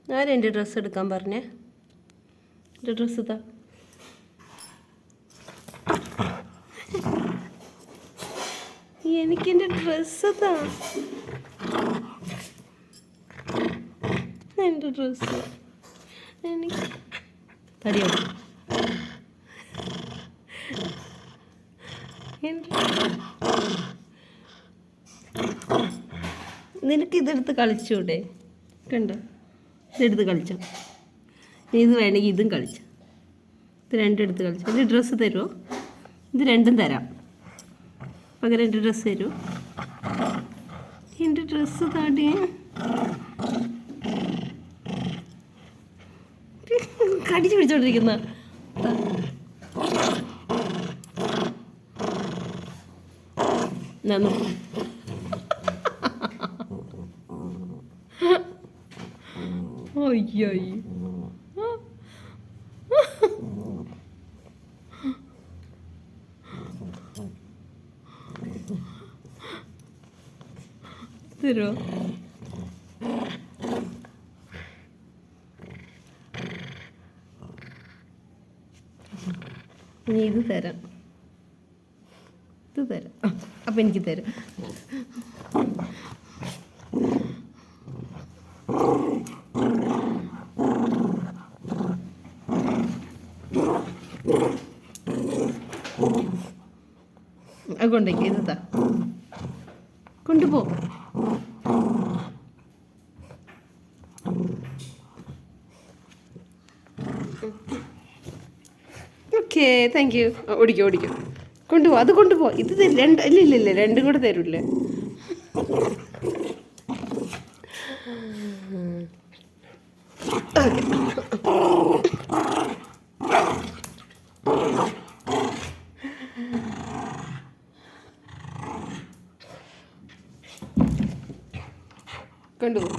ആരെൻ്റെ dress എടുക്കാൻ പറഞ്ഞേ? എൻ്റെ ഡ്രസ്സ് ഇതാ. എനിക്കെൻ്റെ ഡ്രസ്സ് ഇതാ. എൻ്റെ ഡ്രസ്സ് എനിക്ക് തടിയോ? നിനക്കിതെടുത്ത് കളിച്ചൂടെ? കണ്ടോ, ഇതെടുത്ത് കളിച്ചോ. ഇത് വേണമെങ്കിൽ ഇതും കളിച്ചു. ഇത് രണ്ടും എടുത്ത് കളിച്ചു. എൻ്റെ ഡ്രസ്സ് തരുമോ? ഇത് രണ്ടും തരാം. പകരം എൻ്റെ ഡ്രസ്സ് തരുമോ? എൻ്റെ ഡ്രസ്സ് താടി. കടിച്ചു പിടിച്ചോണ്ടിരിക്കുന്ന അയ്യോ തരുമോ? ഇനി ഇത് തരാം. ഇത് തരാം. അപ്പം എനിക്ക് തരാം. കൊണ്ടേക്ക് ഇത് താ. കൊണ്ടുപോ. Okay, thank you. ഓടിക്കോ ഓടിക്കോ, കൊണ്ടുപോ. അത് കൊണ്ടുപോ. ഇത് രണ്ട് ഇല്ല രണ്ടും കൂടെ തരൂല്ലേ? കൊണ്ടുപോ.